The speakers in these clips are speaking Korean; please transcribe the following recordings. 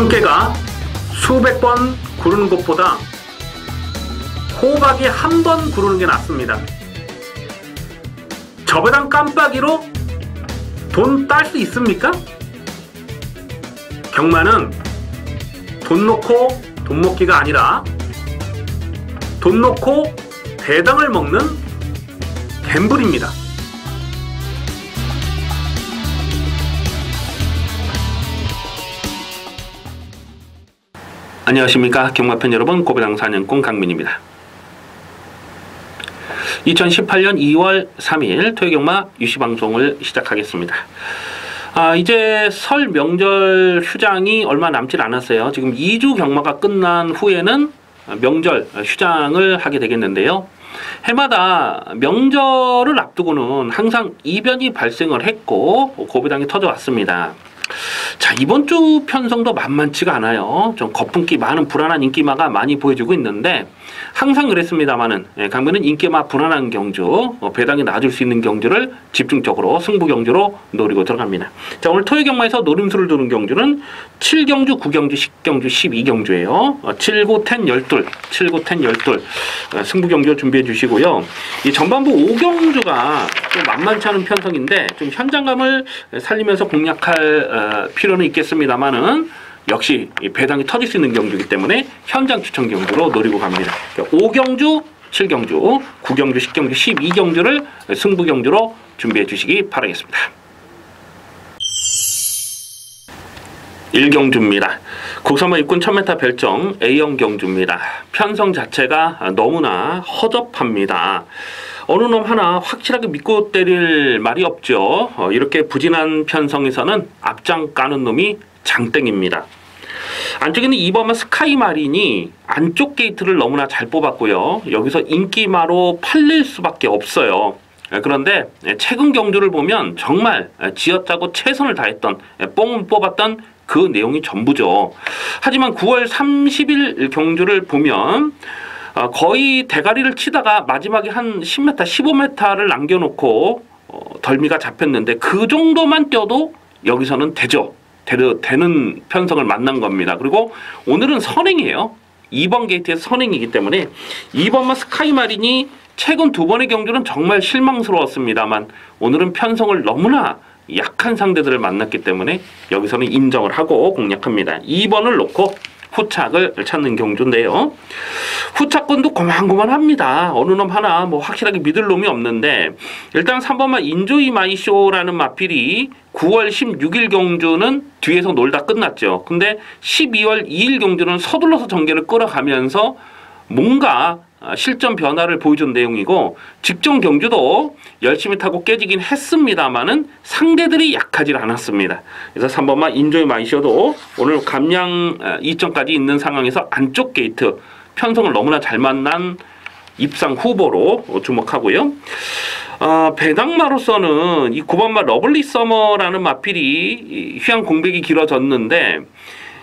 참깨가 수백 번 구르는 것보다 호박이 한 번 구르는 게 낫습니다. 저배당 깜빡이로 돈 딸 수 있습니까? 경마는 돈 놓고 돈 먹기가 아니라 돈 놓고 배당을 먹는 갬블입니다. 안녕하십니까 경마팬 여러분, 고배당 사냥꾼 강민입니다. 2018년 2월 3일 토요경마 유시방송을 시작하겠습니다. 이제 설 명절 휴장이 얼마 남질 않았어요. 지금 2주 경마가 끝난 후에는 명절 휴장을 하게 되겠는데요. 해마다 명절을 앞두고는 항상 이변이 발생을 했고 고배당이 터져왔습니다. 자, 이번 주 편성도 만만치가 않아요. 좀 거품기 많은 불안한 인기마가 많이 보여주고 있는데 항상 그랬습니다만은 강민은 인기마 불안한 경주, 배당이 낮을 수 있는 경주를 집중적으로 승부 경주로 노리고 들어갑니다. 자, 오늘 토요 경마에서 노림수를 두는 경주는 7경주, 9경주, 10경주, 12경주예요. 7, 9, 10, 12, 7, 9, 10, 12 승부 경주 준비해 주시고요. 이 전반부 5경주가 좀 만만치 않은 편성인데 좀 현장감을 살리면서 공략할 필요는 있겠습니다만은 역시 배당이 터질 수 있는 경주이기 때문에 현장 추천 경주로 노리고 갑니다. 5경주, 7경주, 9경주, 10경주, 12경주를 승부 경주로 준비해 주시기 바라겠습니다. 1경주입니다. 국산마 입군 1000m 별정 A형 경주입니다. 편성 자체가 너무나 허접합니다. 어느 놈 하나 확실하게 믿고 때릴 말이 없죠. 이렇게 부진한 편성에서는 앞장 까는 놈이 장땡입니다. 안쪽에는 2번마 스카이마린이 안쪽 게이트를 너무나 잘 뽑았고요. 여기서 인기마로 팔릴 수밖에 없어요. 그런데 최근 경주를 보면 정말 쥐어짜고 최선을 다했던, 뽕을 뽑았던 그 내용이 전부죠. 하지만 9월 30일 경주를 보면 거의 대가리를 치다가 마지막에 한 10m, 15m를 남겨놓고 덜미가 잡혔는데 그 정도만 뛰어도 여기서는 되는 편성을 만난 겁니다. 그리고 오늘은 선행이에요. 2번 게이트에서 선행이기 때문에 2번마 스카이마린이 최근 두 번의 경주는 정말 실망스러웠습니다만 오늘은 편성을 너무나 약한 상대들을 만났기 때문에 여기서는 인정을 하고 공략합니다. 2번을 놓고 후착을 찾는 경주인데요. 후착권도 고만고만합니다. 어느 놈 하나 뭐 확실하게 믿을 놈이 없는데 일단 3번마 인조이 마이쇼라는 마필이 9월 16일 경주는 뒤에서 놀다 끝났죠. 근데 12월 2일 경주는 서둘러서 전개를 끌어가면서 뭔가 실전 변화를 보여준 내용이고 직전 경주도 열심히 타고 깨지긴 했습니다만은 상대들이 약하지 않았습니다. 그래서 3번마 인조이 마이쇼도 오늘 감량 2점까지 있는 상황에서 안쪽 게이트 편성을 너무나 잘 만난 입상 후보로 주목하고요. 배당마로서는 이 9번마 러블리 서머라는 마필이 휴양 공백이 길어졌는데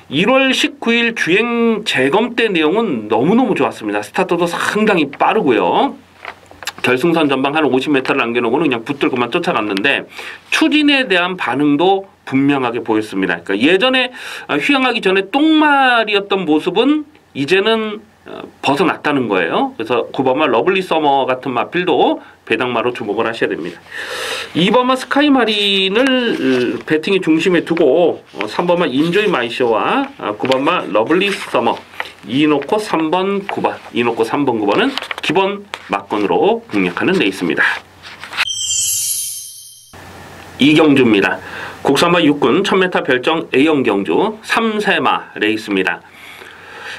1월 19일 주행 재검 때 내용은 너무너무 좋았습니다. 스타트도 상당히 빠르고요. 결승선 전방 한 50m를 남겨놓고는 그냥 붙들고만 쫓아갔는데 추진에 대한 반응도 분명하게 보였습니다. 그러니까 예전에 휴양하기 전에 똥말이었던 모습은 이제는 벗어났다는 거예요. 그래서 9번마 러블리 서머 같은 마필도 배당마로 주목을 하셔야 됩니다. 2번마 스카이마린을 배팅의 중심에 두고 3번마 인조이 마이쇼와 9번마 러블리 서머 2놓고 3번 9번 2놓고 3번 9번은 기본 막건으로 공략하는 레이스입니다. 2경주입니다. 국산마 육군 1000m 별정 A형 경주 3세마 레이스입니다.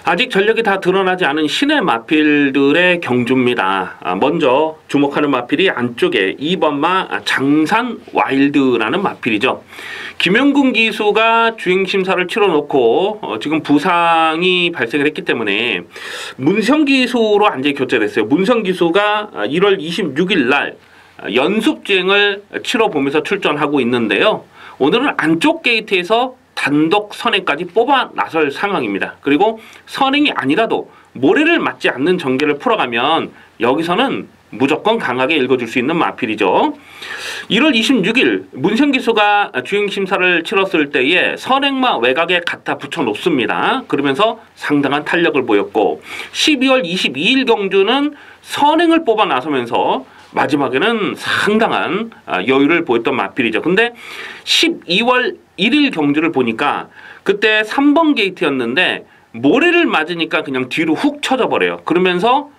아직 전력이 다 드러나지 않은 신의 마필들의 경주입니다. 먼저 주목하는 마필이 안쪽에 2번마 장산 와일드라는 마필이죠. 김영군 기수가 주행심사를 치러놓고 지금 부상이 발생을 했기 때문에 문성 기수로 완전히 교체됐어요. 문성 기수가 1월 26일 날 연습주행을 치러보면서 출전하고 있는데요. 오늘은 안쪽 게이트에서 단독 선행까지 뽑아 나설 상황입니다. 그리고 선행이 아니라도 모래를 맞지 않는 전개를 풀어가면 여기서는 무조건 강하게 읽어줄 수 있는 마필이죠. 1월 26일 문생기수가 주행심사를 치렀을 때에 선행마 외곽에 갖다 붙여놓습니다. 그러면서 상당한 탄력을 보였고 12월 22일 경주는 선행을 뽑아 나서면서 마지막에는 상당한 여유를 보였던 마필이죠. 근데 12월 1일 경주를 보니까 그때 3번 게이트였는데 모래를 맞으니까 그냥 뒤로 훅 쳐져 버려요. 그러면서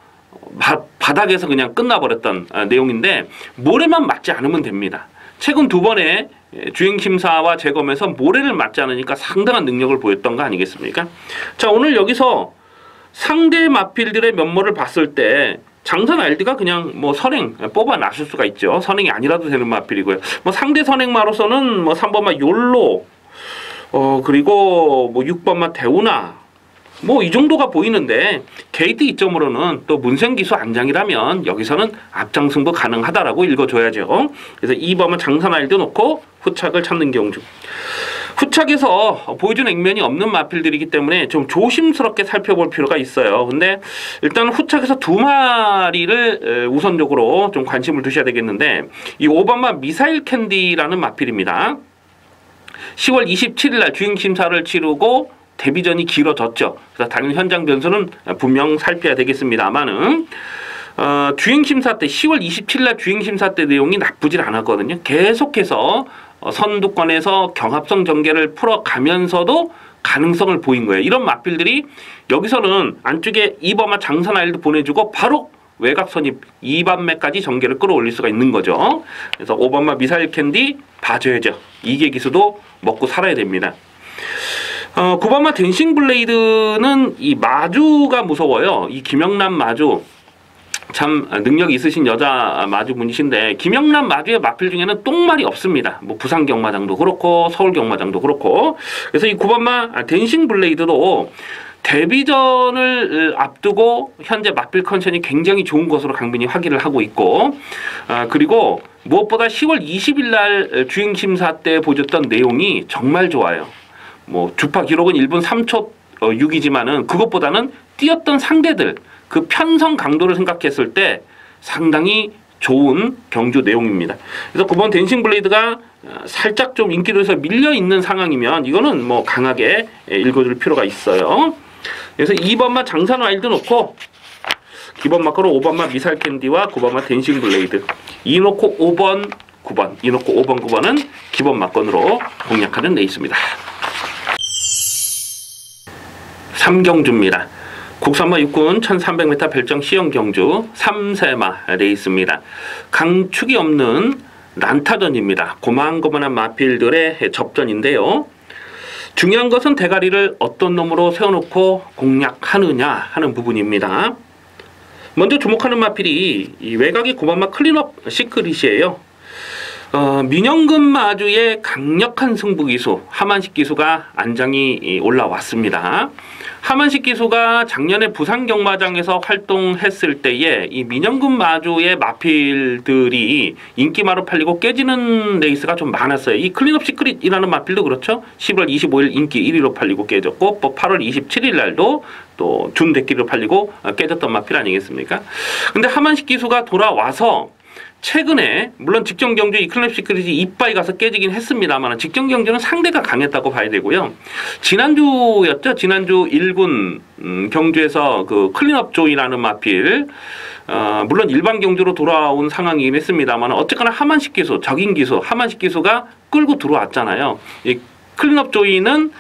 바닥에서 그냥 끝나버렸던 내용인데 모래만 맞지 않으면 됩니다. 최근 2번의 주행심사와 재검에서 모래를 맞지 않으니까 상당한 능력을 보였던 거 아니겠습니까? 자, 오늘 여기서 상대 마필들의 면모를 봤을 때 장선 알드가 그냥 뭐 선행 뽑아 놨을 수가 있죠. 선행이 아니라도 되는 마필이고요. 뭐 상대 선행마로서는 뭐 3번마 욜로 그리고 뭐 6번마 대우나 뭐 이 정도가 보이는데 게이트 이점으로는 또 문생기수 안장이라면 여기서는 앞장승부 가능하다라고 읽어줘야죠. 그래서 2번은 장선 알드 놓고 후착을 찾는 경주. 후착에서 보여준 액면이 없는 마필들이기 때문에 좀 조심스럽게 살펴볼 필요가 있어요. 근데 일단 후착에서 2마리를 우선적으로 좀 관심을 두셔야 되겠는데 이 5번마 미사일 캔디라는 마필입니다. 10월 27일 날 주행심사를 치르고 데뷔전이 길어졌죠. 그래서 당연히 현장 변수는 분명 살펴야 되겠습니다만은 주행심사 때 10월 27일 날 주행심사 때 내용이 나쁘질 않았거든요. 계속해서 선두권에서 경합성 전개를 풀어가면서도 가능성을 보인 거예요. 이런 마필들이 여기서는 안쪽에 2번마 장선 아일도 보내주고 바로 외곽 선입 2반매까지 전개를 끌어올릴 수가 있는 거죠. 그래서 5번마 미사일 캔디 봐줘야죠. 이계 기수도 먹고 살아야 됩니다. 9번마 댄싱 블레이드는 이 마주가 무서워요. 이 김영란 마주 참 능력이 있으신 여자 마주분이신데 김영란 마주의 마필 중에는 똥말이 없습니다. 뭐 부산 경마장도 그렇고 서울 경마장도 그렇고 그래서 이 9번마 댄싱 블레이드도 데뷔전을 앞두고 현재 마필 컨디션이 굉장히 좋은 것으로 강민이 확인을 하고 있고 그리고 무엇보다 10월 20일 날 주행심사 때 보여줬던 내용이 정말 좋아요. 뭐 주파 기록은 1분 3초 6이지만은 그것보다는 뛰었던 상대들 그 편성 강도를 생각했을 때 상당히 좋은 경주 내용입니다. 그래서 9번 댄싱 블레이드가 살짝 좀 인기도에서 밀려 있는 상황이면 이거는 뭐 강하게 읽어줄 필요가 있어요. 그래서 2번마 장산 와일드 놓고 기본 마커로 5번마 미사일 캔디와 9번마 댄싱 블레이드 2 놓고 5번 9번 2 놓고 5번 9번은 기본 마건으로 공략하는 레이스입니다. 3경주입니다. 국산마 육군 1300m 별정 시형 경주 3세마 레이스입니다. 강축이 없는 난타전입니다. 고만고만한 마필들의 접전인데요. 중요한 것은 대가리를 어떤 놈으로 세워놓고 공략하느냐 하는 부분입니다. 먼저 주목하는 마필이 이 외곽이 9번마 클린업 시크릿이에요. 민영근 마주의 강력한 승부기수 하만식 기수가 안장이 올라왔습니다. 하만식 기수가 작년에 부산 경마장에서 활동했을 때에 이 민영근 마주의 마필들이 인기마로 팔리고 깨지는 레이스가 좀 많았어요. 이 클린업 시크릿이라는 마필도 그렇죠. 11월 25일 인기 1위로 팔리고 깨졌고 또 8월 27일 날도 또 준대끼리로 팔리고 깨졌던 마필 아니겠습니까? 근데 하만식 기수가 돌아와서 최근에 물론 직전 경주 이 클럽 시크릿이 이빠이 가서 깨지긴 했습니다만 직전 경주는 상대가 강했다고 봐야 되고요. 지난주였죠. 지난주 1군 경주에서 그 클린업 조이라는 마필 물론 일반 경주로 돌아온 상황이긴 했습니다만 어쨌거나 하만식 기수, 적인 기수, 하만식 기수가 끌고 들어왔잖아요. 이 클린업 조이는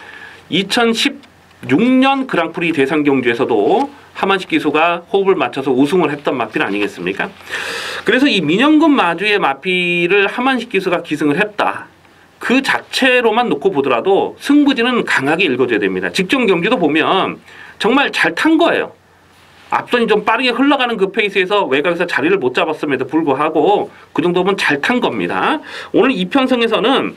2016년 그랑프리 대상 경주에서도 하만식 기수가 호흡을 맞춰서 우승을 했던 마필 아니겠습니까? 그래서 이 민영근 마주의 마필을 하만식 기수가 기승을 했다. 그 자체로만 놓고 보더라도 승부지는 강하게 읽어줘야 됩니다. 직전 경기도 보면 정말 잘 탄 거예요. 앞선이 좀 빠르게 흘러가는 그 페이스에서 외곽에서 자리를 못 잡았음에도 불구하고 그 정도면 잘 탄 겁니다. 오늘 이편성에서는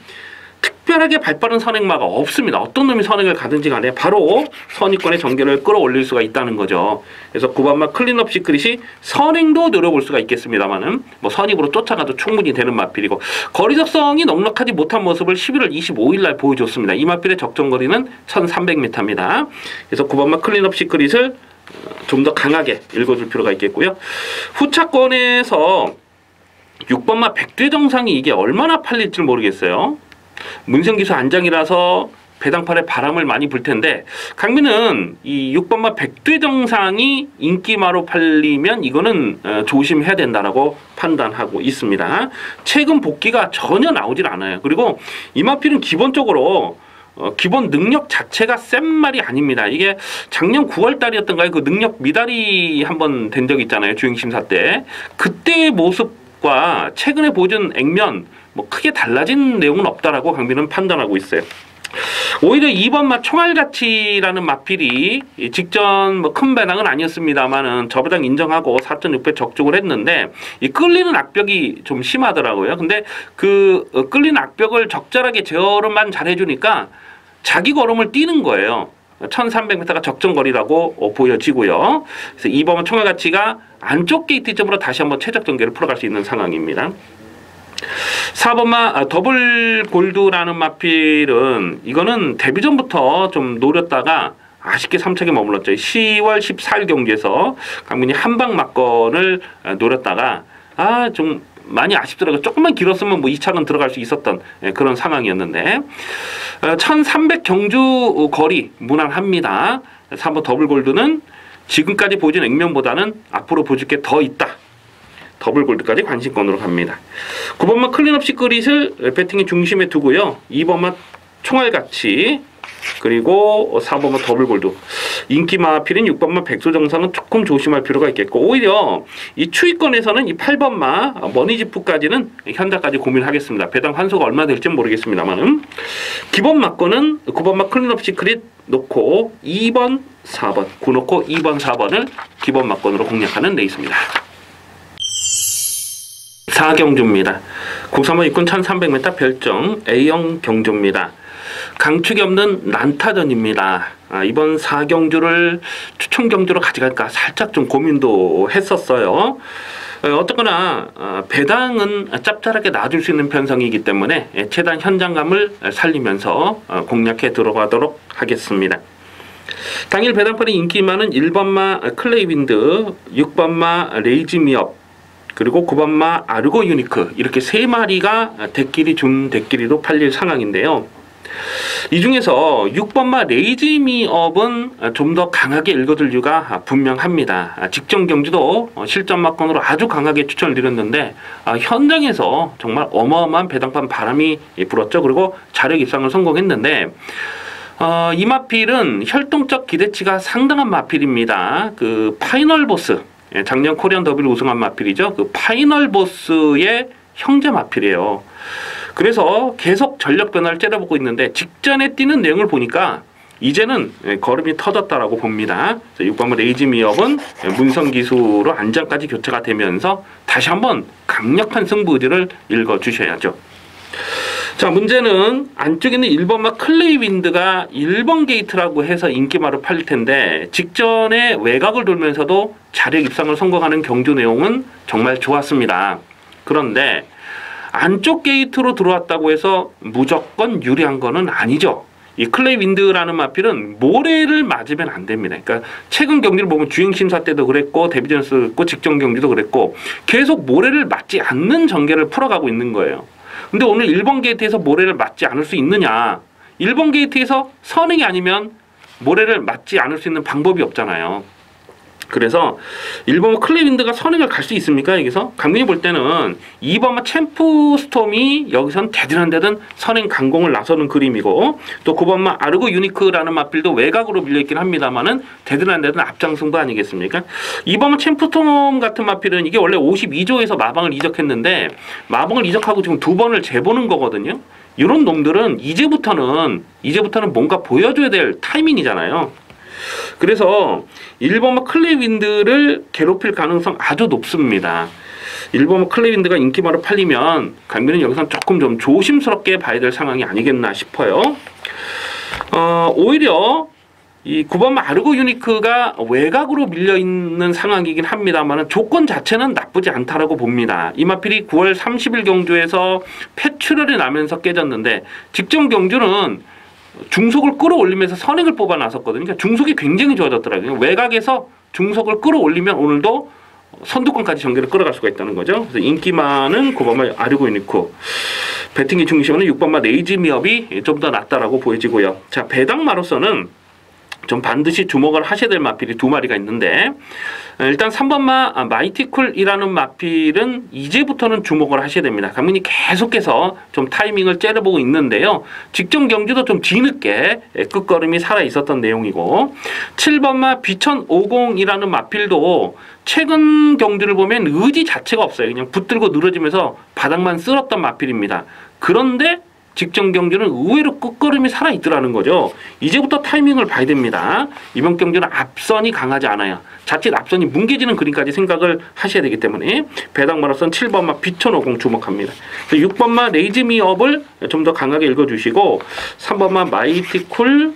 특별하게 발빠른 선행마가 없습니다. 어떤 놈이 선행을 가든지 간에 바로 선입권의 전개를 끌어올릴 수가 있다는 거죠. 그래서 9번마 클린업 시크릿이 선행도 노려볼 수가 있겠습니다만은 뭐 선입으로 쫓아가도 충분히 되는 마필이고 거리적성이 넉넉하지 못한 모습을 11월 25일 날 보여줬습니다. 이 마필의 적정거리는 1300m입니다. 그래서 9번마 클린업 시크릿을 좀 더 강하게 읽어줄 필요가 있겠고요. 후차권에서 6번마 백두정상이 이게 얼마나 팔릴지 모르겠어요. 문성기수 안장이라서 배당팔에 바람을 많이 불 텐데, 강민은 이 6번마 백두정상이 인기마로 팔리면 이거는 조심해야 된다라고 판단하고 있습니다. 최근 복귀가 전혀 나오질 않아요. 그리고 이마필은 기본적으로 기본 능력 자체가 센 말이 아닙니다. 이게 작년 9월 달이었던가요? 그 능력 미달이 한번 된 적이 있잖아요. 주행심사 때. 그때의 모습과 최근에 보여준 액면 뭐 크게 달라진 내용은 없다라고 강민은 판단하고 있어요. 오히려 2번마 총알가치라는 마필이 직전 뭐 큰 배당은 아니었습니다만은 저배당 인정하고 4.6배 적중을 했는데, 이 끌리는 악벽이 좀 심하더라고요. 근데 그 끌리는 악벽을 적절하게 제어만 잘 해주니까 자기 걸음을 뛰는 거예요. 1300m가 적정거리라고 보여지고요. 그래서 2번마 총알가치가 안쪽 게이트점으로 다시 한번 최적 전개를 풀어갈 수 있는 상황입니다. 4번마 더블 골드라는 마필은 이거는 데뷔 전부터 좀 노렸다가 아쉽게 3착에 머물렀죠. 10월 14일 경기에서 강민이 한방 막건을 노렸다가 좀 많이 아쉽더라고요. 조금만 길었으면 뭐 2착은 들어갈 수 있었던 그런 상황이었는데, 1300 경주 거리 무난합니다. 3번 더블 골드는 지금까지 보여준 액면보다는 앞으로 보여줄 게 더 있다. 더블 골드까지 관심권으로 갑니다. 9번마 클린업 시크릿을 배팅의 중심에 두고요. 2번마 총알가치, 그리고 4번마 더블 골드. 인기 마필인 6번마 백소정상은 조금 조심할 필요가 있겠고, 오히려 이 추위권에서는 이 8번마 머니지프까지는 현재까지 고민하겠습니다. 배당 환수가 얼마 될지는 모르겠습니다만은, 기본 막권은 9번마 클린업 시크릿 놓고 2번, 4번, 9 놓고 2번, 4번을 기본 막권으로 공략하는 레이스입니다. 4경주입니다. 93번 입군 1300m 별정 A형 경주입니다. 강축이 없는 난타전입니다. 이번 4경주를 추천 경주로 가져갈까 살짝 좀 고민도 했었어요. 어쨌거나 배당은 짭짤하게 놔줄 수 있는 편성이기 때문에 최대한 현장감을 살리면서 공략해 들어가도록 하겠습니다. 당일 배당판에 인기 많은 1번마 클레이윈드, 6번마 레이지미업, 그리고 9번마 아르고 유니크, 이렇게 3마리가 대끼리 준 대끼리로 팔릴 상황인데요. 이 중에서 6번마 레이지미업은 좀 더 강하게 읽어둘 이유가 분명합니다. 직전 경주도 실전 막건으로 아주 강하게 추천을 드렸는데, 현장에서 정말 어마어마한 배당판 바람이 불었죠. 그리고 자력 입상을 성공했는데, 이 마필은 혈통적 기대치가 상당한 마필입니다. 그 파이널 보스, 작년 코리안 더비를 우승한 마필이죠. 그 파이널 보스의 형제 마필이에요. 그래서 계속 전력 변화를 째려보고 있는데, 직전에 뛰는 내용을 보니까 이제는 걸음이 터졌다라고 봅니다. 6번마 레이지미업은 문성기수로 안장까지 교체가 되면서 다시 한번 강력한 승부지를 읽어주셔야죠. 자, 문제는 안쪽에 있는 1번마 클레이윈드가 1번 게이트라고 해서 인기마로 팔릴 텐데, 직전에 외곽을 돌면서도 자력 입상을 성공하는 경주 내용은 정말 좋았습니다. 그런데 안쪽 게이트로 들어왔다고 해서 무조건 유리한 거는 아니죠. 이 클레이윈드라는 마필은 모래를 맞으면 안 됩니다. 그러니까 최근 경기를 보면 주행심사 때도 그랬고 데뷔전에서 그랬고 직전 경기도 그랬고 계속 모래를 맞지 않는 전개를 풀어가고 있는 거예요. 근데 오늘 1번 게이트에서 모래를 맞지 않을 수 있느냐? 1번 게이트에서 선행이 아니면 모래를 맞지 않을 수 있는 방법이 없잖아요. 그래서 1번마 클레이윈드가 선행을 갈 수 있습니까? 여기서 강민이 볼 때는 2번마 챔프 스톰이 여기선 되든 데든 선행 강공을 나서는 그림이고, 또 9번마 아르고 유니크라는 마필도 외곽으로 밀려있긴 합니다만은 되든 데든 앞장 승부 아니겠습니까? 2번마 챔프 스톰 같은 마필은 이게 원래 52조에서 마방을 이적했는데 마방을 이적하고 지금 2번을 재보는 거거든요. 이런 놈들은 이제부터는 뭔가 보여줘야 될 타이밍이잖아요. 그래서 1번마 클레이윈드를 괴롭힐 가능성 아주 높습니다. 1번마 클레이윈드가 인기마로 팔리면 강민은 여기서 조금 좀 조심스럽게 봐야 될 상황이 아니겠나 싶어요. 오히려 이 9번마 아르고 유니크가 외곽으로 밀려있는 상황이긴 합니다만 조건 자체는 나쁘지 않다라고 봅니다. 이 마필이 9월 30일 경주에서 폐출혈이 나면서 깨졌는데, 직전 경주는 중속을 끌어올리면서 선행을 뽑아 나섰거든요. 그러니까 중속이 굉장히 좋아졌더라고요. 외곽에서 중속을 끌어올리면 오늘도 선두권까지 전개를 끌어갈 수가 있다는 거죠. 그래서 인기 많은 9번마 아르고 유니코, 배팅기 중심으로는 6번마 레이지미업이 좀 더 낫다라고 보여지고요. 자, 배당마로서는 좀 반드시 주목을 하셔야 될 마필이 두 마리가 있는데, 일단 3번마 마이티쿨이라는 마필은 이제부터는 주목을 하셔야 됩니다. 강민이 계속해서 좀 타이밍을 째려보고 있는데요. 직전 경주도 좀 뒤늦게 끝걸음이 살아 있었던 내용이고, 7번마 비천50이라는 마필도 최근 경주를 보면 의지 자체가 없어요. 그냥 붙들고 늘어지면서 바닥만 쓸었던 마필입니다. 그런데 직전 경주는 의외로 끝걸음이 살아있더라는 거죠. 이제부터 타이밍을 봐야 됩니다. 이번 경주는 앞선이 강하지 않아요. 자칫 앞선이 뭉개지는 그림까지 생각을 하셔야 되기 때문에 배당마로선 7번마 비천50 주목합니다. 6번마 레이즈미업을 좀 더 강하게 읽어주시고 3번마 마이티쿨,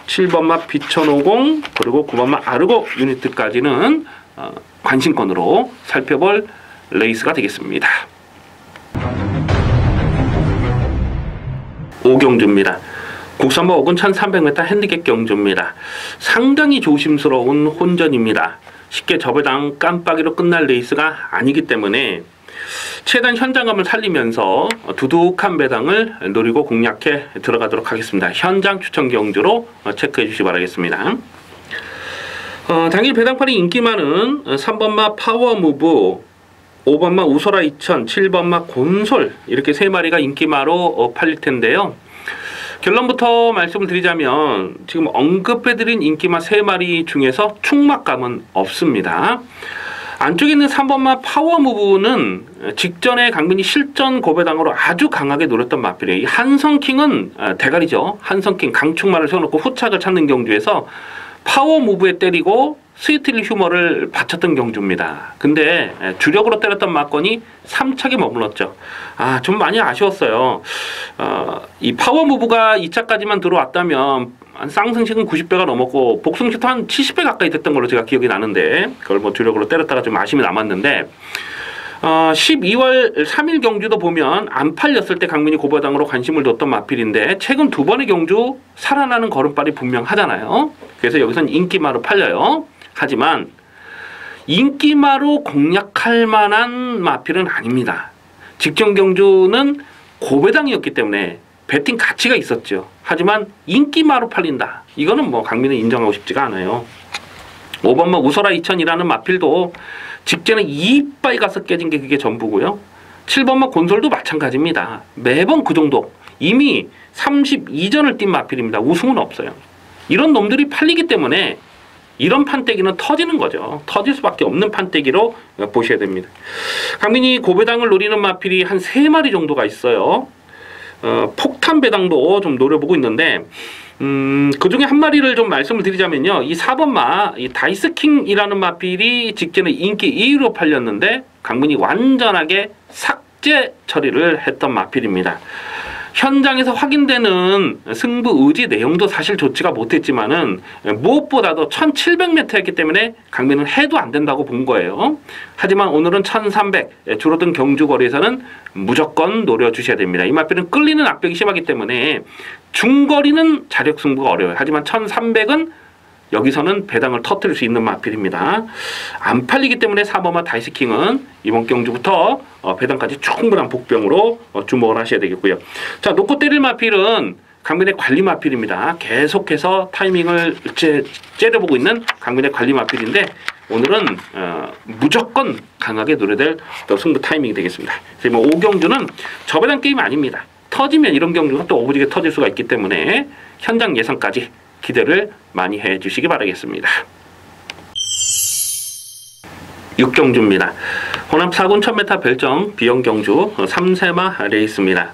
7번마 비천50 그리고 9번마 아르고 유니트까지는 관심권으로 살펴볼 레이스가 되겠습니다. 5경주입니다. 국산마 5군 1300m 핸디캡 경주입니다. 상당히 조심스러운 혼전입니다. 쉽게 저배당 깜빡이로 끝날 레이스가 아니기 때문에 최대한 현장감을 살리면서 두둑한 배당을 노리고 공략해 들어가도록 하겠습니다. 현장 추천 경주로 체크해 주시기 바라겠습니다. 당일 배당판이 인기 많은 3번마 파워무브, 5번마 우소라 2000, 7번마 곤솔 이렇게 세 마리가 인기마로 팔릴 텐데요. 결론부터 말씀을 드리자면 지금 언급해드린 인기마 세 마리 중에서 충막감은 없습니다. 안쪽에 있는 3번마 파워무브는 직전에 강민이 실전 고배당으로 아주 강하게 노렸던 마필이에요. 이 한성킹은 대가리죠. 한성킹 강충마를 세워놓고 후착을 찾는 경주에서 파워무브에 때리고 스위트리 휴머를 바쳤던 경주입니다. 근데 주력으로 때렸던 막건이 3착에 머물렀죠. 좀 많이 아쉬웠어요. 이 파워무브가 2차까지만 들어왔다면 쌍승식은 90배가 넘었고 복승식도 한 70배 가까이 됐던 걸로 제가 기억이 나는데 그걸 뭐 주력으로 때렸다가 좀 아쉬움이 남았는데 12월 3일 경주도 보면 안 팔렸을 때 강민이 고배당으로 관심을 뒀던 마필인데 최근 두 번의 경주 살아나는 걸음발이 분명하잖아요. 그래서 여기선 인기마로 팔려요. 하지만 인기마로 공략할 만한 마필은 아닙니다. 직전 경주는 고배당이었기 때문에 배팅 가치가 있었죠. 하지만 인기마로 팔린다. 이거는 뭐 강민은 인정하고 싶지가 않아요. 5번마 우소라 2000이라는 마필도 직전에 이빨 가서 깨진 게 그게 전부고요. 7번마 곤솔도 마찬가지입니다. 매번 그 정도. 이미 32전을 뛴 마필입니다. 우승은 없어요. 이런 놈들이 팔리기 때문에 이런 판때기는 터지는 거죠. 터질 수밖에 없는 판때기로 보셔야 됩니다. 강민이 고배당을 노리는 마필이 한 3마리 정도가 있어요. 폭탄 배당도 좀 노려보고 있는데 그 중에 한 마리를 좀 말씀을 드리자면요. 이 4번마 이 다이스킹이라는 마필이 직전에 인기 2위로 팔렸는데 강민이 완전하게 삭제 처리를 했던 마필입니다. 현장에서 확인되는 승부 의지 내용도 사실 좋지가 못했지만은 무엇보다도 1700m였기 때문에 강민은 해도 안 된다고 본 거예요. 하지만 오늘은 1300 줄어든 경주거리에서는 무조건 노려주셔야 됩니다. 이 마필은 끌리는 악벽이 심하기 때문에 중거리는 자력 승부가 어려워요. 하지만 1300은 여기서는 배당을 터뜨릴 수 있는 마필입니다. 안 팔리기 때문에 4번마 다이스킹은 이번 경주부터 배당까지 충분한 복병으로 주목을 하셔야 되겠고요. 자, 놓고 때릴 마필은 강민의 관리 마필입니다. 계속해서 타이밍을 째려보고 있는 강민의 관리 마필인데 오늘은 무조건 강하게 노려될 승부 타이밍이 되겠습니다. 그래서 5경주는 저배당 게임 아닙니다. 터지면 이런 경주가 또 오부지게 터질 수가 있기 때문에 현장 예상까지 기대를 많이 해주시기 바라겠습니다. 6경주입니다. 호남 4군 1000m 별정 비영경주 3세마 레이스입니다.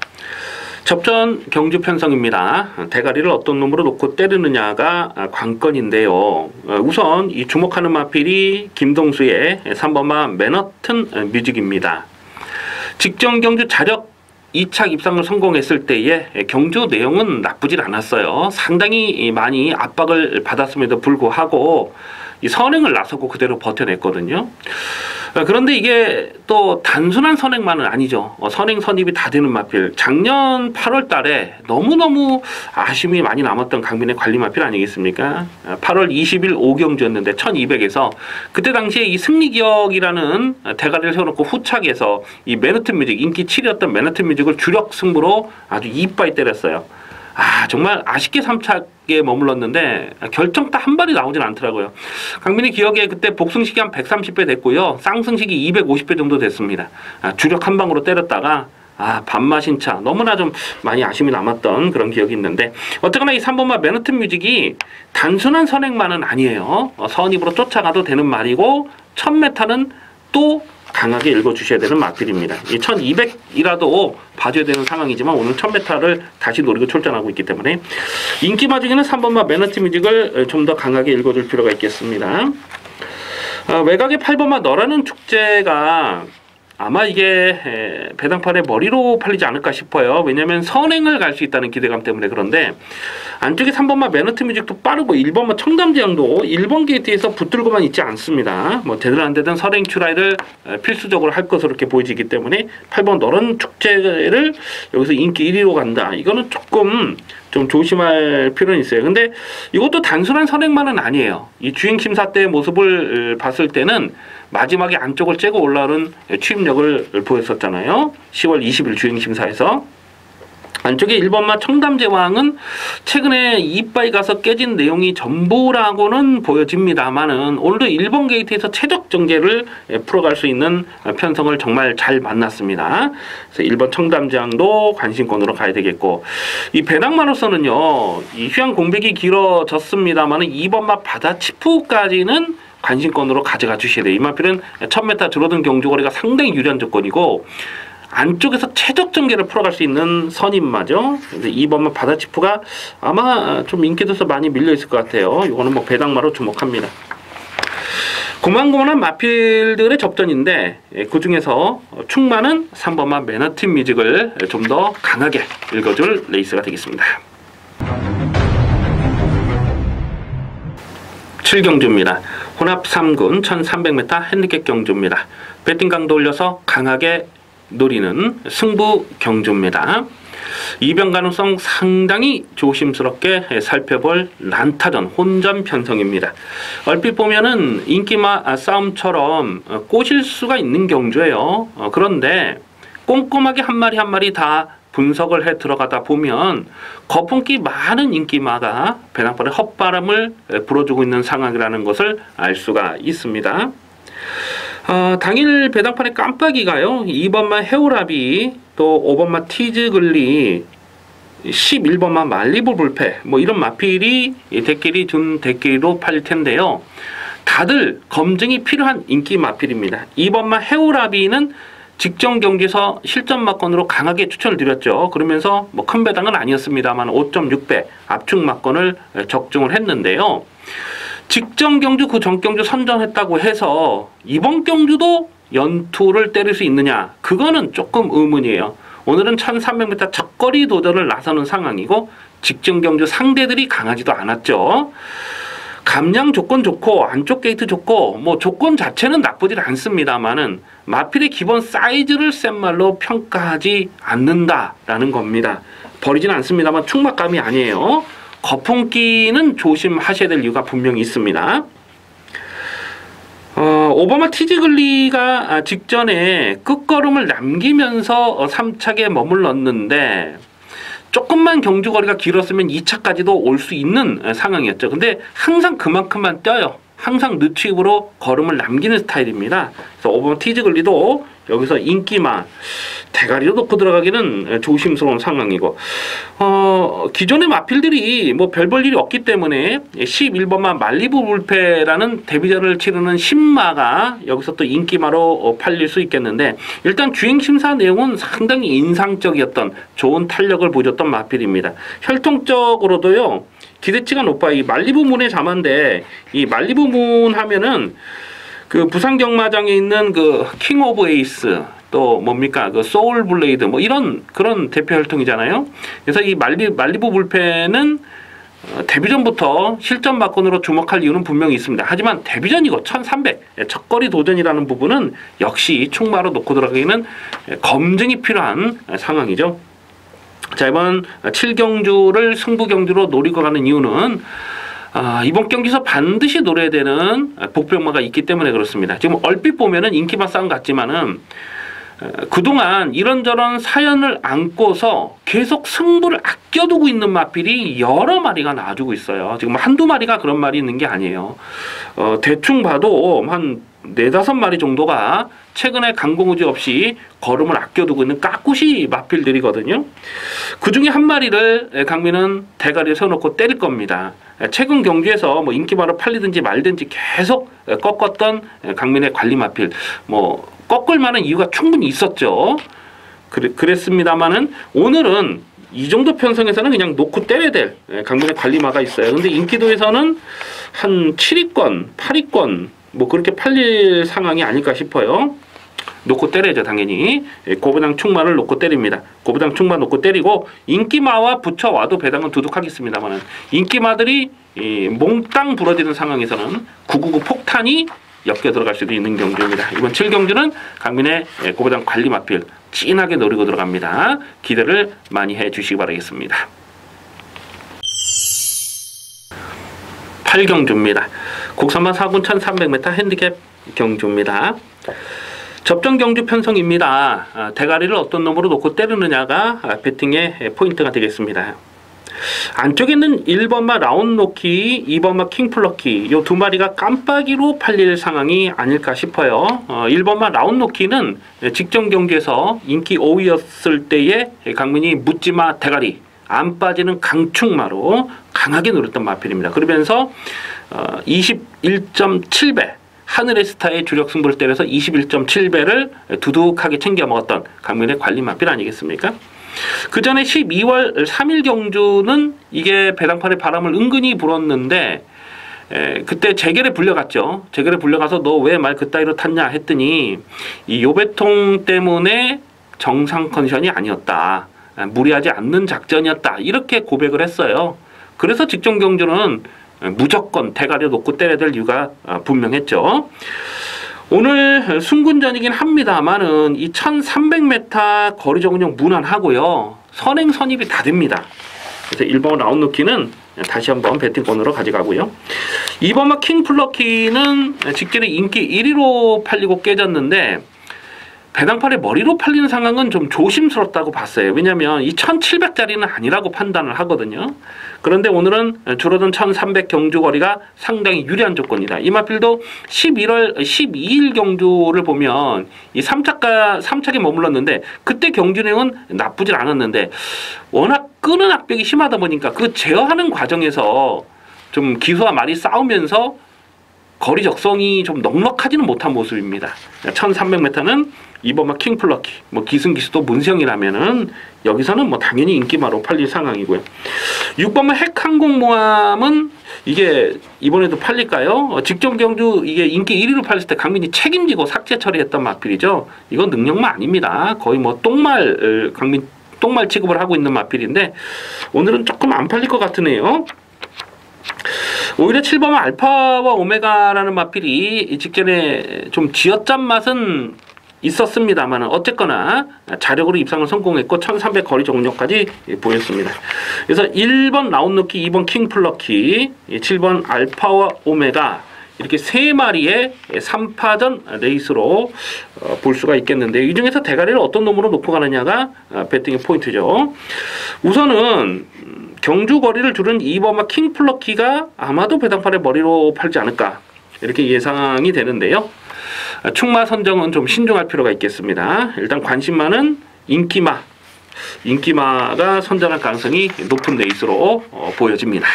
접전 경주 편성입니다. 대가리를 어떤 놈으로 놓고 때리느냐가 관건인데요. 우선 이 주목하는 마필이 김동수의 3번마 맨하튼 뮤직입니다. 직전 경주 자력 2착 입상을 성공했을 때의 경주 내용은 나쁘질 않았어요. 상당히 많이 압박을 받았음에도 불구하고 이 선행을 나서고 그대로 버텨냈거든요. 그런데 이게 또 단순한 선행만은 아니죠. 선행 선입이 다 되는 마필. 작년 8월 달에 너무너무 아쉬움이 많이 남았던 강민의 관리 마필 아니겠습니까? 8월 20일 5경주였는데 1200에서 그때 당시에 이 승리기억이라는 대가리를 세워놓고 후착에서 이 맨하튼 뮤직, 인기 7위였던 맨하튼 뮤직을 주력 승부로 아주 이빠이 때렸어요. 정말 아쉽게 3착에 머물렀는데 결정 딱 한 발이 나오진 않더라고요. 강민이 기억에 그때 복승식이 한 130배 됐고요. 쌍승식이 250배 정도 됐습니다. 주력 한 방으로 때렸다가 반마신 차 너무나 좀 많이 아쉬움이 남았던 그런 기억이 있는데 어쨌거나 이 3번마 맨하튼 뮤직이 단순한 선행만은 아니에요. 선입으로 쫓아가도 되는 말이고 1000m는 또 강하게 읽어주셔야 되는 마필입니다. 이 1200이라도 봐줘야 되는 상황이지만 오늘 1000m를 다시 노리고 출전하고 있기 때문에 인기마 중에는 3번마 맨하튼 뮤직을 좀 더 강하게 읽어줄 필요가 있겠습니다. 외곽의 8번마 너라는 축제가 아마 이게 배당판의 머리로 팔리지 않을까 싶어요. 왜냐하면 선행을 갈 수 있다는 기대감 때문에. 그런데 안쪽에 3번마 맨하튼 뮤직도 빠르고 1번마 청담제왕도 1번 게이트에서 붙들고만 있지 않습니다. 뭐 되든 안 되든 선행 추라이를 필수적으로 할 것으로 이렇게 보여지기 때문에 8번 너런 축제를 여기서 인기 1위로 간다. 이거는 조금 좀 조심할 필요는 있어요. 근데 이것도 단순한 선행만은 아니에요. 이 주행 심사 때의 모습을 봤을 때는 마지막에 안쪽을 째고 올라오는 추임력을 보였었잖아요. 10월 20일 주행 심사에서. 안쪽에 1번마 청담제왕은 최근에 이빠이 가서 깨진 내용이 전부라고는 보여집니다만은 오늘도 1번 게이트에서 최적 정제를 풀어갈 수 있는 편성을 정말 잘 만났습니다. 그래서 1번 청담제왕도 관심권으로 가야 되겠고, 이 배당마로서는요, 이 휴양 공백이 길어졌습니다만은 2번마 바다치프까지는 관심권으로 가져가 주셔야 돼요. 이 마필은 1000m 줄어든 경주거리가 상당히 유리한 조건이고 안쪽에서 최적 전개를 풀어갈 수 있는 선임마죠. 그래서 2번만 바다치프가 아마 좀 인기도서 많이 밀려있을 것 같아요. 이거는 뭐 배당마로 주목합니다. 고만고만한 마필들의 접전인데 그 중에서 충만은 3번만 맨하튼 뮤직을 좀 더 강하게 읽어줄 레이스가 되겠습니다. 7경주입니다. 혼합 3군 1300m 핸디캡 경주입니다. 배팅 강도 올려서 강하게 노리는 승부 경주입니다. 이변 가능성 상당히 조심스럽게 살펴볼 난타전 혼전 편성입니다. 얼핏 보면은 인기마 싸움처럼 꼬실 수가 있는 경주예요. 그런데 꼼꼼하게 한 마리 한 마리 다 분석을 해 들어가다 보면 거품기 많은 인기마가 배당판에 헛바람을 불어주고 있는 상황이라는 것을 알 수가 있습니다. 당일 배당판의 깜빡이가요. 2번마 헤오라비, 또 5번마 티즈글리, 11번마 말리부 불패, 뭐 이런 마필이 대끼리 준 대끼리로 팔릴 텐데요. 다들 검증이 필요한 인기 마필입니다. 2번마 헤오라비는 직전 경기에서 실전 막건으로 강하게 추천을 드렸죠. 그러면서 뭐 큰 배당은 아니었습니다만 5.6배 압축 막건을 적중을 했는데요. 직전 경주 그 전 경주 선전했다고 해서 이번 경주도 연투를 때릴 수 있느냐, 그거는 조금 의문이에요. 오늘은 1300m 적거리 도전을 나서는 상황이고 직전 경주 상대들이 강하지도 않았죠. 감량 조건 좋고 안쪽 게이트 좋고 뭐 조건 자체는 나쁘질 않습니다만은 마필의 기본 사이즈를 센 말로 평가하지 않는다라는 겁니다. 버리진 않습니다만 충막감이 아니에요. 거품기는 조심하셔야 될 이유가 분명히 있습니다. 오바마 티즈글리가 직전에 끝걸음을 남기면서 3착에 머물렀는데 조금만 경주거리가 길었으면 2차까지도 올 수 있는 상황이었죠. 근데 항상 그만큼만 뛰어요. 항상 늦추입으로 걸음을 남기는 스타일입니다. 그래서 오버마 티즈글리도 여기서 인기마 대가리로 놓고 들어가기는 조심스러운 상황이고, 기존의 마필들이 뭐 별 볼 일이 없기 때문에 11번마 말리부 불패라는 데뷔전을 치르는 신마가 여기서 또 인기마로 팔릴 수 있겠는데, 일단 주행심사 내용은 상당히 인상적이었던 좋은 탄력을 보여줬던 마필입니다. 혈통적으로도요 기대치가 높아요. 이 말리부 문의 자만데, 이 말리부 문 하면은 그 부산 경마장에 있는 그 킹 오브 에이스, 또 뭡니까 그 소울 블레이드, 뭐 이런 그런 대표 혈통이잖아요. 그래서 이 말리부 불패는 데뷔전부터 실전 막건으로 주목할 이유는 분명히 있습니다. 하지만 데뷔전이고 1300 첫거리 도전이라는 부분은 역시 충마로 놓고 들어가기는 검증이 필요한 상황이죠. 자, 이번 7경주를 승부경주로 노리고 가는 이유는 이번 경기에서 반드시 노려야 되는 복병마가 있기 때문에 그렇습니다. 지금 얼핏 보면은 인기만 싸움 같지만은 그동안 이런저런 사연을 안고서 계속 승부를 아껴두고 있는 마필이 여러 마리가 나와주고 있어요. 지금 한두 마리가 그런 말이 있는 게 아니에요. 대충 봐도 한 4-5마리 정도가 최근에 강공우지 없이 걸음을 아껴두고 있는 까꾸시 마필들이거든요. 그 중에 한 마리를 강민은 대가리에 세워놓고 때릴 겁니다. 최근 경주에서 뭐 인기마로 팔리든지 말든지 계속 꺾었던 강민의 관리 마필, 뭐 꺾을 만한 이유가 충분히 있었죠. 그랬습니다만은 오늘은 이 정도 편성에서는 그냥 놓고 때려야 될 강민의 관리마가 있어요. 근데 인기도에서는 한 7위권, 8위권 뭐 그렇게 팔릴 상황이 아닐까 싶어요. 놓고 때려야죠, 당연히. 고부당 충마를 놓고 때립니다. 고부당 충마 놓고 때리고 인기마와 붙여와도 배당은 두둑하겠습니다만은 인기마들이 몽땅 부러지는 상황에서는 999 폭탄이 엮여 들어갈 수도 있는 경주입니다. 이번 7경주는 강민의 고부당 관리 마필 진하게 노리고 들어갑니다. 기대를 많이 해주시기 바라겠습니다. 8경주입니다. 국산마 4군 1300m 핸디캡 경주입니다. 접전 경주 편성입니다. 대가리를 어떤 놈으로 놓고 때리느냐가 배팅의 포인트가 되겠습니다. 안쪽에 있는 1번마 라운드노키, 2번마 킹플러키 요 두 마리가 깜빡이로 팔릴 상황이 아닐까 싶어요. 1번마 라운드노키는 직전 경기에서 인기 5위였을 때에 강민이 묻지마 대가리 안 빠지는 강충마로 강하게 노렸던 마필입니다. 그러면서 21.7배 하늘의 스타의 주력 승부를 때려서 21.7배를 두둑하게 챙겨 먹었던 강민의 관리 마필 아니겠습니까? 그 전에 12월 3일 경주는 이게 배당판에 바람을 은근히 불었는데 그때 재결에 불려갔죠. 재결에 불려가서 너 왜 말 그따위로 탔냐 했더니 이 요배통 때문에 정상 컨디션이 아니었다. 무리하지 않는 작전이었다. 이렇게 고백을 했어요. 그래서 직전 경주는 무조건 대가리 놓고 때려야 될 이유가 분명했죠. 오늘 순군전이긴 합니다만은 이 1300m 거리 적응력 무난하고요. 선행 선입이 다 됩니다. 그래서 1번 라운드노키는 다시 한번 배팅권으로 가져가고요. 2번마 킹플러키는 직전에 인기 1위로 팔리고 깨졌는데 배당팔의 머리로 팔리는 상황은 좀 조심스럽다고 봤어요. 왜냐하면 이 1700짜리는 아니라고 판단을 하거든요. 그런데 오늘은 줄어든 1300 경주 거리가 상당히 유리한 조건이다. 이 마필도 11월 12일 경주를 보면 이 3착에 머물렀는데 그때 경주 내용은 나쁘질 않았는데 워낙 끄는 악벽이 심하다 보니까 그 제어하는 과정에서 좀 기수와 말이 싸우면서 거리 적성이 좀 넉넉하지는 못한 모습입니다. 1300m는 2번마 킹플러키, 뭐 기승기수도 문세영이라면은 여기서는 뭐 당연히 인기마로 팔릴 상황이고요. 6번마 핵항공모함은 이게 이번에도 팔릴까요? 직전 경주 이게 인기 1위로 팔렸을 때 강민이 책임지고 삭제 처리했던 마필이죠. 이건 능력만 아닙니다. 거의 뭐 똥말 강민 똥말 취급을 하고 있는 마필인데 오늘은 조금 안 팔릴 것 같으네요. 오히려 7번마 알파와 오메가라는 마필이 직전에 좀 쥐어짠 맛은 있었습니다만 어쨌거나 자력으로 입상을 성공했고 1300 거리 적응력까지 보였습니다. 그래서 1번 라운드노키, 2번 킹플러키, 7번 알파와 오메가 이렇게 세 마리의 3파전 레이스로 볼 수가 있겠는데 이 중에서 대가리를 어떤 놈으로 놓고 가느냐가 배팅의 포인트죠. 우선은 경주 거리를 두른 2번마 킹플러키가 아마도 배당판의 머리로 팔지 않을까 이렇게 예상이 되는데요. 충마 선정은 좀 신중할 필요가 있겠습니다. 일단 관심만은 인기마가 선정할 가능성이 높은 레이스로 보여집니다.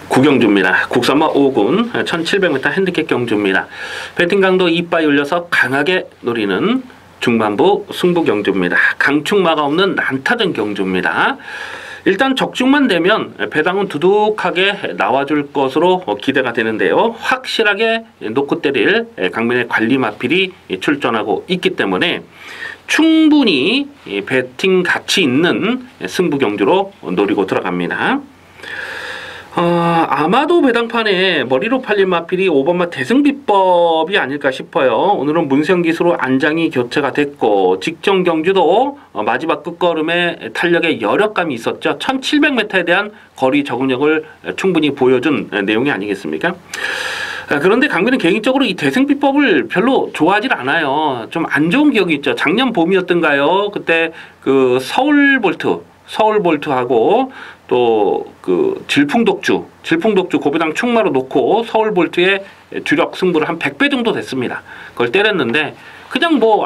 9경주입니다. 국산마 5군 1700m 핸디캡 경주입니다. 배팅 강도 이빠이 올려서 강하게 노리는 중반부 승부 경주입니다. 강충마가 없는 난타전 경주입니다. 일단 적중만 되면 배당은 두둑하게 나와줄 것으로 기대가 되는데요. 확실하게 놓고 때릴 강민의 관리 마필이 출전하고 있기 때문에 충분히 배팅 가치 있는 승부 경주로 노리고 들어갑니다. 아마도 배당판에 머리로 팔린 마필이 5번마 대승비법이 아닐까 싶어요. 오늘은 문세영 기수로 안장이 교체가 됐고 직전 경주도 마지막 끝걸음에 탄력의 여력감이 있었죠. 1700m에 대한 거리 적응력을 충분히 보여준 내용이 아니겠습니까? 그런데 강민은 개인적으로 이 대승비법을 별로 좋아하지 않아요. 좀 안 좋은 기억이 있죠. 작년 봄이었던가요? 그때 그 서울볼트하고 또 그 질풍독주 고배당 충마로 놓고 서울볼트의 주력 승부를 한 100배 정도 됐습니다. 그걸 때렸는데 그냥 뭐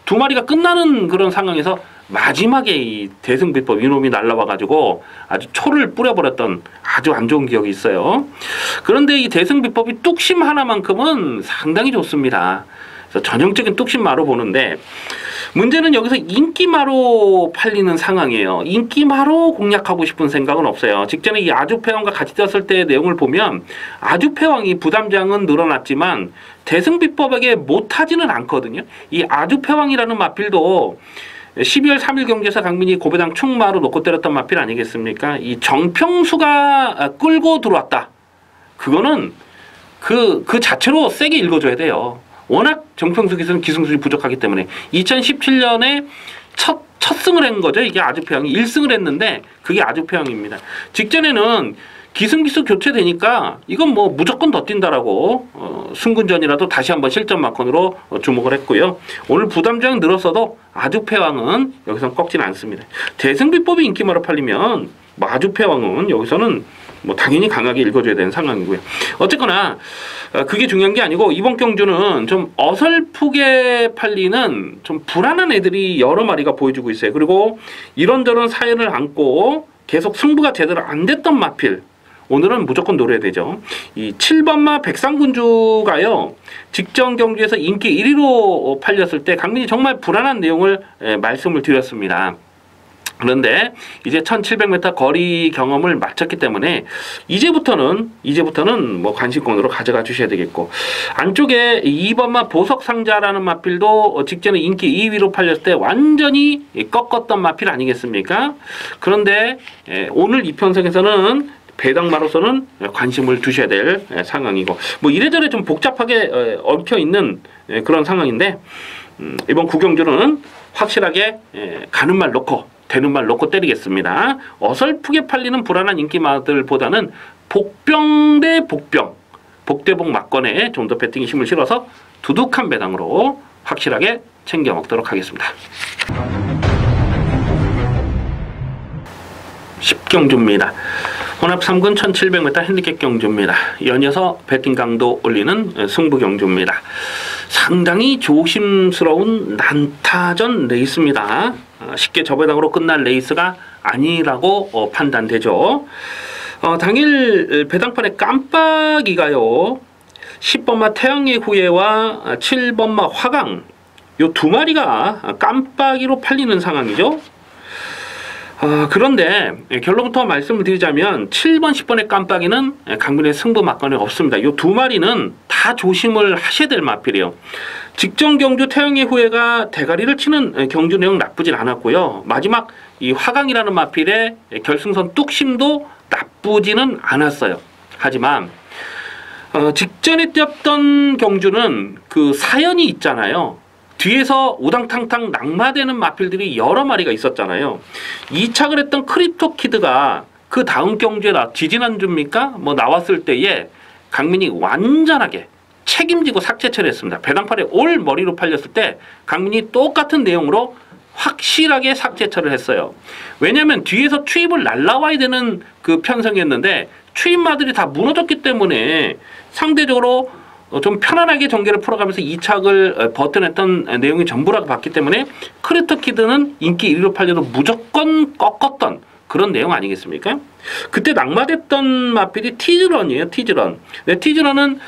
두 마리가 끝나는 그런 상황에서 마지막에 이 대승비법 이놈이 날라와가지고 아주 초를 뿌려버렸던 아주 안 좋은 기억이 있어요. 그런데 이 대승비법이 뚝심 하나만큼은 상당히 좋습니다. 그래서 전형적인 뚝심마로 보는데 문제는 여기서 인기마로 팔리는 상황이에요. 인기마로 공략하고 싶은 생각은 없어요. 직전에 이 아주패왕과 같이 뛰었을 때의 내용을 보면 아주패왕이 부담장은 늘어났지만 대승비법에게 못하지는 않거든요. 이 아주패왕이라는 마필도 12월 3일 경기에서 강민이 고배당 충마로 놓고 때렸던 마필 아니겠습니까? 이 정평수가 끌고 들어왔다. 그거는 그 자체로 세게 읽어줘야 돼요. 워낙 정평수 기수는 기승술이 부족하기 때문에 2017년에 첫 승을 한 거죠. 이게 아주패왕이 1승을 했는데 그게 아주패왕입니다. 직전에는 기승기수 교체되니까 이건 뭐 무조건 더 뛴다라고 승군전이라도 다시 한번 실전 마컨으로 주목을 했고요. 오늘 부담장 늘었어도 아주패왕은 여기서는 꺾지는 않습니다. 대승비법이 인기마로 팔리면 아주패왕은 여기서는 뭐 당연히 강하게 읽어줘야 되는 상황이고요. 어쨌거나 그게 중요한 게 아니고 이번 경주는 좀 어설프게 팔리는 좀 불안한 애들이 여러 마리가 보여주고 있어요. 그리고 이런저런 사연을 안고 계속 승부가 제대로 안 됐던 마필 오늘은 무조건 노려야 되죠. 이 7번마 백상군주가요. 직전 경주에서 인기 1위로 팔렸을 때 강민이 정말 불안한 내용을 말씀을 드렸습니다. 그런데 이제 1700m 거리 경험을 마쳤기 때문에 이제부터는 뭐 관심권으로 가져가 주셔야 되겠고 안쪽에 2번마 보석상자라는 마필도 직전에 인기 2위로 팔렸을 때 완전히 꺾었던 마필 아니겠습니까? 그런데 오늘 이 편성에서는 배당마로서는 관심을 두셔야 될 상황이고 뭐 이래저래 좀 복잡하게 얽혀 있는 그런 상황인데 이번 구경주는 확실하게 가는 말 놓고 되는 말 놓고 때리겠습니다. 어설프게 팔리는 불안한 인기마들보다는 복병 대 복병, 복대복 막건에 좀 더 배팅의 힘을 실어서 두둑한 배당으로 확실하게 챙겨 먹도록 하겠습니다. 10경주입니다. 혼합 3군 1700m 핸디캡 경주입니다. 연이어서 배팅 강도 올리는 승부 경주입니다. 상당히 조심스러운 난타전 레이스입니다. 쉽게 저배당으로 끝날 레이스가 아니라고 판단되죠. 당일 배당판의 깜빡이가요. 10번마 태양의 후예와 7번마 화강 요 두 마리가 깜빡이로 팔리는 상황이죠. 그런데 결론부터 말씀을 드리자면 7번, 10번의 깜빡이는 강민의 승부 막간에 없습니다. 이 두 마리는 다 조심을 하셔야 될 마필이에요. 직전 경주 태영의 후예가 대가리를 치는 경주 내용 나쁘진 않았고요. 마지막 이 화강이라는 마필의 결승선 뚝심도 나쁘지는 않았어요. 하지만 직전에 뛰었던 경주는 그 사연이 있잖아요. 뒤에서 우당탕탕 낙마되는 마필들이 여러 마리가 있었잖아요. 이착을 했던 크립토키드가 그 다음 경주에 지지난주입니까? 뭐 나왔을 때에 강민이 완전하게 책임지고 삭제 처리했습니다. 배당팔에 올 머리로 팔렸을 때 강민이 똑같은 내용으로 확실하게 삭제 처리를 했어요. 왜냐하면 뒤에서 추입을 날라와야 되는 그 편성이었는데 추입마들이 다 무너졌기 때문에 상대적으로 좀 편안하게 전개를 풀어가면서 2착을 버텨냈던 내용이 전부라고 봤기 때문에 크리터키드는 인기 1위로 팔려도 무조건 꺾었던 그런 내용 아니겠습니까? 그때 낙마됐던 마필이 티즈런이에요. 티즈런. 네, 티즈런은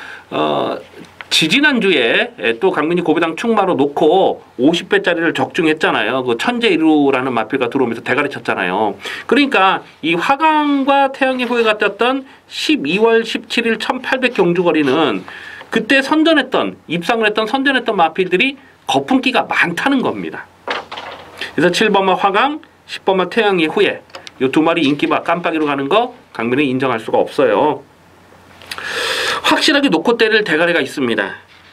지지난주에 또 강민이 고배당 충마로 놓고 50배짜리를 적중했잖아요. 그 천재1루라는 마필가 들어오면서 대가리 쳤잖아요. 그러니까 이 화강과 태양의 후예가 떴던 12월 17일 1800 경주거리는 그때 입상을 했던 선전했던 마필들이 거품기가 많다는 겁니다. 그래서 7번마 화강, 10번마 태양의 후예 이 두 마리 인기마 깜빡이로 가는 거 강민은 인정할 수가 없어요. 확실하게 놓고 때릴 대가리가 있습니다.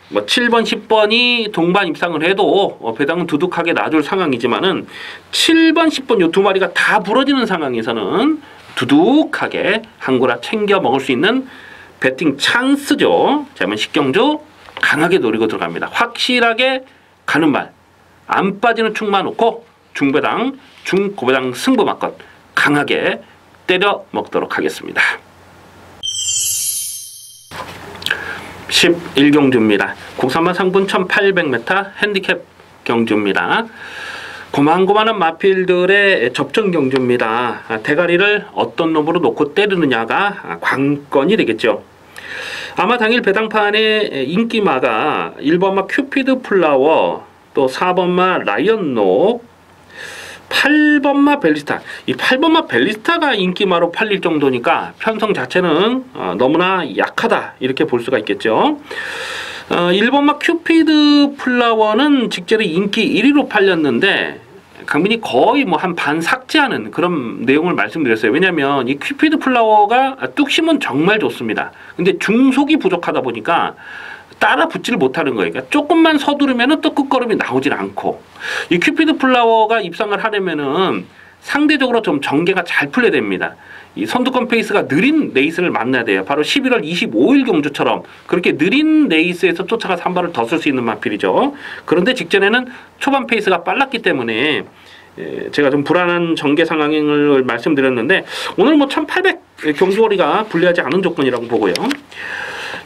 뭐 7번, 10번이 동반 입상을 해도 배당은 두둑하게 놔줄 상황이지만은 7번, 10번 요 두 마리가 다 부러지는 상황에서는 두둑하게 한 고라 챙겨 먹을 수 있는 배팅 찬스죠. 자, 그러면 식경주 강하게 노리고 들어갑니다. 확실하게 가는 말, 안 빠지는 축만 놓고 중배당, 중고배당 승부 맞건 강하게 때려 먹도록 하겠습니다. 11경주입니다. 국산마 상분 1800m 핸디캡 경주입니다. 고만고만한 마필들의 접전 경주입니다. 대가리를 어떤 놈으로 놓고 때리느냐가 관건이 되겠죠. 아마 당일 배당판의 인기마가 1번마 큐피드 플라워, 또 4번마 라이언록, 8번마 벨리스타. 이 8번마 벨리스타가 인기마로 팔릴 정도니까 편성 자체는 너무나 약하다 이렇게 볼 수가 있겠죠. 1번마 큐피드 플라워는 직전에 인기 1위로 팔렸는데 강민이 거의 뭐 한 반 삭제하는 그런 내용을 말씀드렸어요. 왜냐면 이 큐피드 플라워가 뚝심은 정말 좋습니다. 근데 중속이 부족하다 보니까 따라 붙지를 못하는 거예요. 그러니까 조금만 서두르면은 또 끝걸음이 나오질 않고, 이 큐피드 플라워가 입상을 하려면은 상대적으로 좀 전개가 잘 풀려야 됩니다. 이 선두권 페이스가 느린 레이스를 만나야 돼요. 바로 11월 25일 경주처럼 그렇게 느린 레이스에서 쫓아가서 한 발을 더 쓸 수 있는 마필이죠. 그런데 직전에는 초반 페이스가 빨랐기 때문에 제가 좀 불안한 전개 상황을 말씀드렸는데, 오늘 뭐 1800 경주거리가 불리하지 않은 조건이라고 보고요.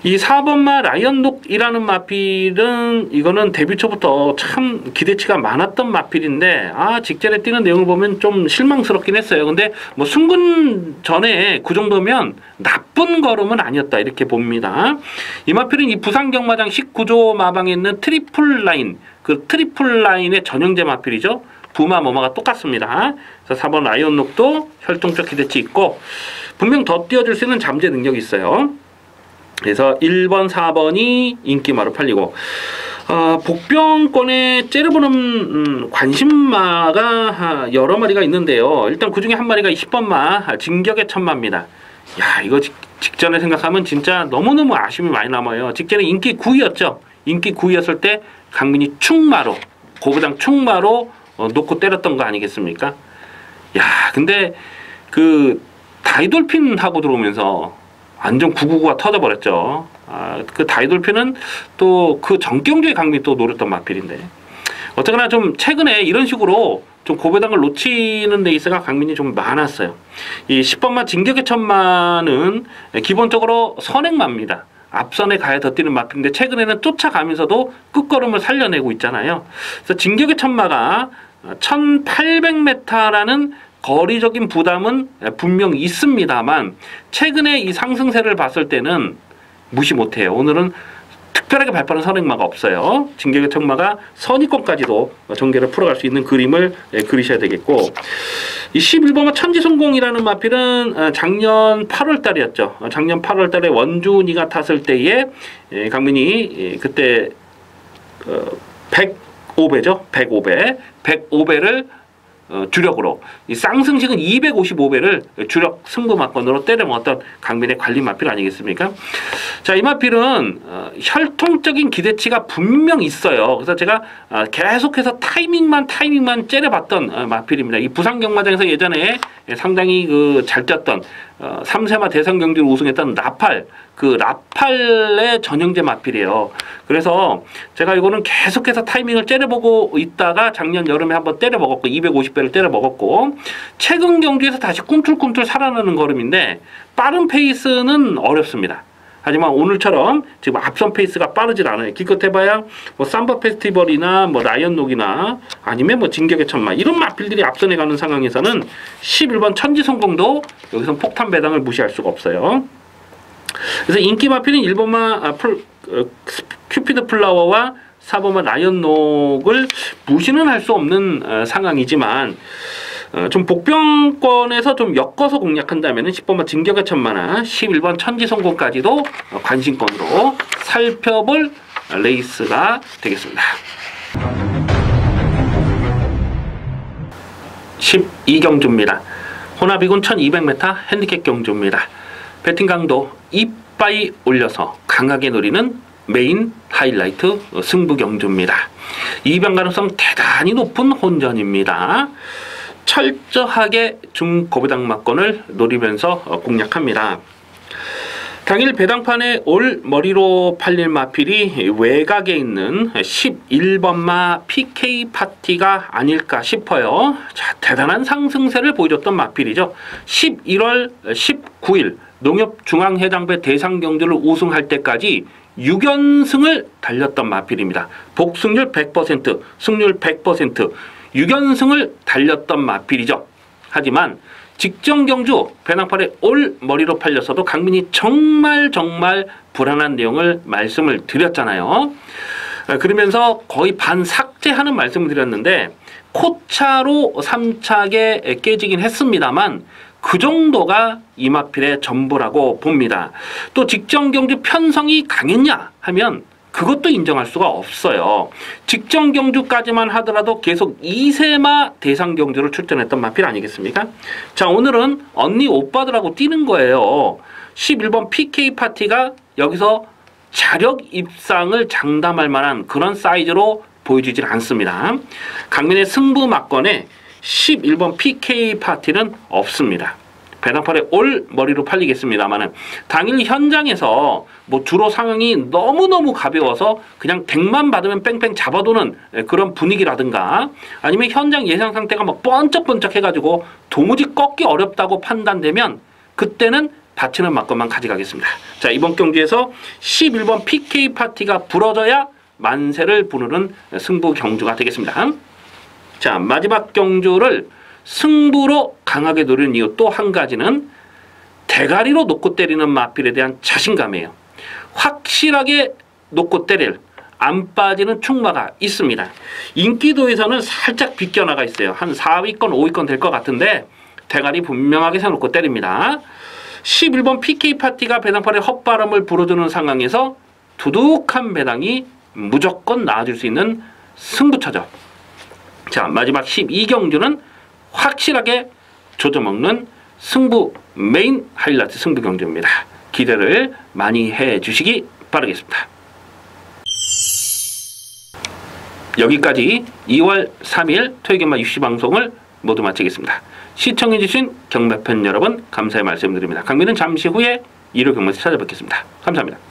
이 4번마 라이언녹이라는 마필은 이거는 데뷔 초부터 참 기대치가 많았던 마필인데 직전에 뛰는 내용을 보면 좀 실망스럽긴 했어요. 근데 뭐 승근 전에 그 정도면 나쁜 걸음은 아니었다 이렇게 봅니다. 이 마필은 이 부산 경마장 19조 마방에 있는 트리플 라인, 그 트리플 라인의 전형제 마필이죠. 부마 모마가 똑같습니다. 그래서 4번 라이언녹도 혈통적 기대치 있고 분명 더 뛰어줄 수 있는 잠재 능력이 있어요. 그래서 1번, 4번이 인기마로 팔리고, 복병권에 째려보는 관심마가 여러 마리가 있는데요. 일단 그 중에 한 마리가 10번마 진격의 천마입니다. 야, 이거 직전에 생각하면 진짜 너무너무 아쉬움이 많이 남아요. 직전에 인기 9위였죠. 인기 9위였을 때 강민이 충마로, 고부당 충마로 놓고 때렸던 거 아니겠습니까? 야, 근데 그 다이돌핀 하고 들어오면서 완전 999가 터져버렸죠. 그 다이돌핀은 또 그 전경주의 강민이 또 노렸던 마필인데, 어쨌거나 좀 최근에 이런 식으로 좀 고배당을 놓치는 레이스가 강민이 좀 많았어요. 이 10번마 진격의 천마는 기본적으로 선행마입니다. 앞선에 가야 더 뛰는 마필인데 최근에는 쫓아가면서도 끝걸음을 살려내고 있잖아요. 그래서 진격의 천마가 1800m라는 거리적인 부담은 분명 있습니다만 최근에 이 상승세를 봤을 때는 무시 못해요. 오늘은 특별하게 발빠른 선행마가 없어요. 진격의 천마가 선위권까지도 전개를 풀어갈 수 있는 그림을 그리셔야 되겠고, 이 11번마 천지성공이라는 마필은 작년 8월 달이었죠. 작년 8월 달에 원준이가 탔을 때에 강민이 그때 105배죠. 105배를 주력으로, 이 쌍승식은 255배를 주력 승부마건으로 때려 먹었던 강민의 관리 마필 아니겠습니까? 자, 이 마필은 혈통적인 기대치가 분명 있어요. 그래서 제가 계속해서 타이밍만 째려봤던 마필입니다. 이 부산 경마장에서 예전에 상당히 잘 뛰었던 3세마 대선 경기를 우승했던 라팔, 그 라팔의 전형제 마필이에요. 그래서 제가 이거는 계속해서 타이밍을 째려보고 있다가 작년 여름에 한번 때려먹었고 250배를 때려먹었고, 최근 경주에서 다시 꿈틀꿈틀 살아나는 걸음인데 빠른 페이스는 어렵습니다. 하지만 오늘처럼 지금 앞선 페이스가 빠르질 않아요. 기껏 해봐야 뭐 삼바 페스티벌이나 뭐 라이언록이나 아니면 뭐 진격의 천마 이런 마필들이 앞선에 가는 상황에서는 11번 천지성공도 여기서 폭탄 배당을 무시할 수가 없어요. 그래서 인기 마필은 1번마 큐피드 플라워와 사범한 라이언녹을 무시는 할 수 없는 상황이지만 좀 복병권에서 좀 엮어서 공략한다면 10번만 진격의 천만화, 11번 천지성공까지도 관심권으로 살펴볼 레이스가 되겠습니다. 12경주입니다. 혼합이군 1200m 핸디캡 경주입니다. 배팅 강도 이빠이 올려서 강하게 노리는 메인 하이라이트 승부 경주입니다. 이변 가능성 대단히 높은 혼전입니다. 철저하게 중고배당마권을 노리면서 공략합니다. 당일 배당판에 올 머리로 팔릴 마필이 외곽에 있는 11번마 PK 파티가 아닐까 싶어요. 자, 대단한 상승세를 보여줬던 마필이죠. 11월 19일 농협중앙해당배 대상경주를 우승할 때까지 6연승을 달렸던 마필입니다. 복승률 100%, 승률 100%, 6연승을 달렸던 마필이죠. 하지만 직전 경주 배당판에 올 머리로 팔려서도 강민이 정말 불안한 내용을 말씀을 드렸잖아요. 그러면서 거의 반 삭제하는 말씀을 드렸는데 코차로 3차게 깨지긴 했습니다만 그 정도가 이마필의 전부라고 봅니다. 또 직전 경주 편성이 강했냐 하면 그것도 인정할 수가 없어요. 직전 경주까지만 하더라도 계속 2세마 대상 경주를 출전했던 마필 아니겠습니까? 자, 오늘은 언니 오빠들하고 뛰는 거예요. 11번 PK 파티가 여기서 자력 입상을 장담할 만한 그런 사이즈로 보여주질 않습니다. 강민의 승부 막건에 11번 PK 파티는 없습니다. 배당판에 올 머리로 팔리겠습니다만은 당일 현장에서 뭐 주로 상황이 너무너무 가벼워서 그냥 덱만 받으면 뺑뺑 잡아도는 그런 분위기라든가 아니면 현장 예상 상태가 막 번쩍번쩍 해가지고 도무지 꺾기 어렵다고 판단되면 그때는 받치는 막건만 가져가겠습니다. 자, 이번 경기에서 11번 PK 파티가 부러져야 만세를 부르는 승부 경주가 되겠습니다. 자, 마지막 경주를 승부로 강하게 노리는 이유 또 한 가지는 대가리로 놓고 때리는 마필에 대한 자신감이에요. 확실하게 놓고 때릴 안 빠지는 충마가 있습니다. 인기도에서는 살짝 비껴나가 있어요. 한 4위권 5위권 될 것 같은데 대가리 분명하게 세워놓고 때립니다. 11번 PK 파티가 배당판에 헛바람을 불어주는 상황에서 두둑한 배당이 무조건 나와줄 수 있는 승부처죠. 자, 마지막 12경주는 확실하게 조져먹는 승부 메인 하이라이트 승부 경주입니다. 기대를 많이 해주시기 바라겠습니다. 여기까지 2월 3일 토요일경마 입시 방송을 모두 마치겠습니다. 시청해주신 경매팬 여러분 감사의 말씀드립니다. 강민은 잠시 후에 일요 경매에서 찾아뵙겠습니다. 감사합니다.